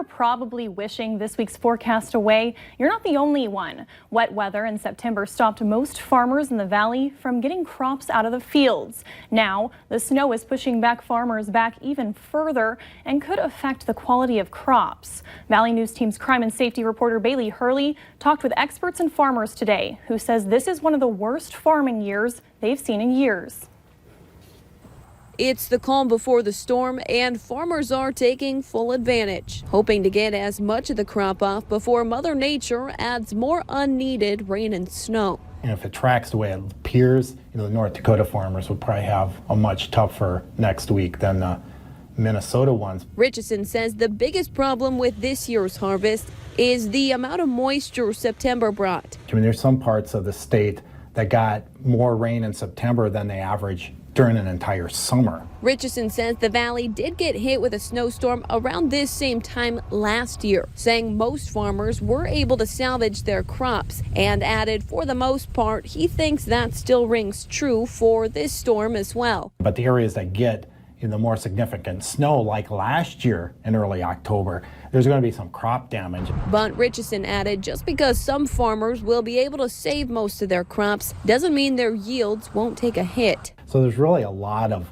you're probably wishing this week's forecast away, you're not the only one. Wet weather in September stopped most farmers in the valley from getting crops out of the fields. Now, the snow is pushing back farmers back even further and could affect the quality of crops. Valley News Team's crime and safety reporter Bailey Hurley talked with experts and farmers today, who says this is one of the worst farming years they've seen in years. It's the calm before the storm, and farmers are taking full advantage, hoping to get as much of the crop off before Mother Nature adds more unneeded rain and snow. And if it tracks the way it appears, the North Dakota farmers will probably have a much tougher next week than the Minnesota ones. Richardson says the biggest problem with this year's harvest is the amount of moisture September brought. There's some parts of the state that got more rain in September than they average during an entire summer. Richardson says the valley did get hit with a snowstorm around this same time last year, saying most farmers were able to salvage their crops, and added for the most part he thinks that still rings true for this storm as well. But the areas that get the more significant snow, like last year in early October, there's going to be some crop damage. But Richardson added just because some farmers will be able to save most of their crops doesn't mean their yields won't take a hit. So there's really a lot of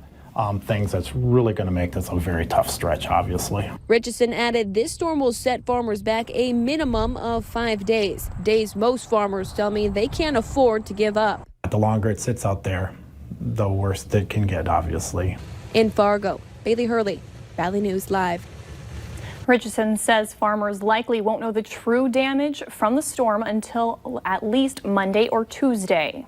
things that's really going to make this a very tough stretch, obviously. Richardson added this storm will set farmers back a minimum of 5 days. Days most farmers tell me they can't afford to give up. The longer it sits out there, the worse it can get, obviously. In Fargo, Bailey Hurley, Valley News Live. Richardson says farmers likely won't know the true damage from the storm until at least Monday or Tuesday.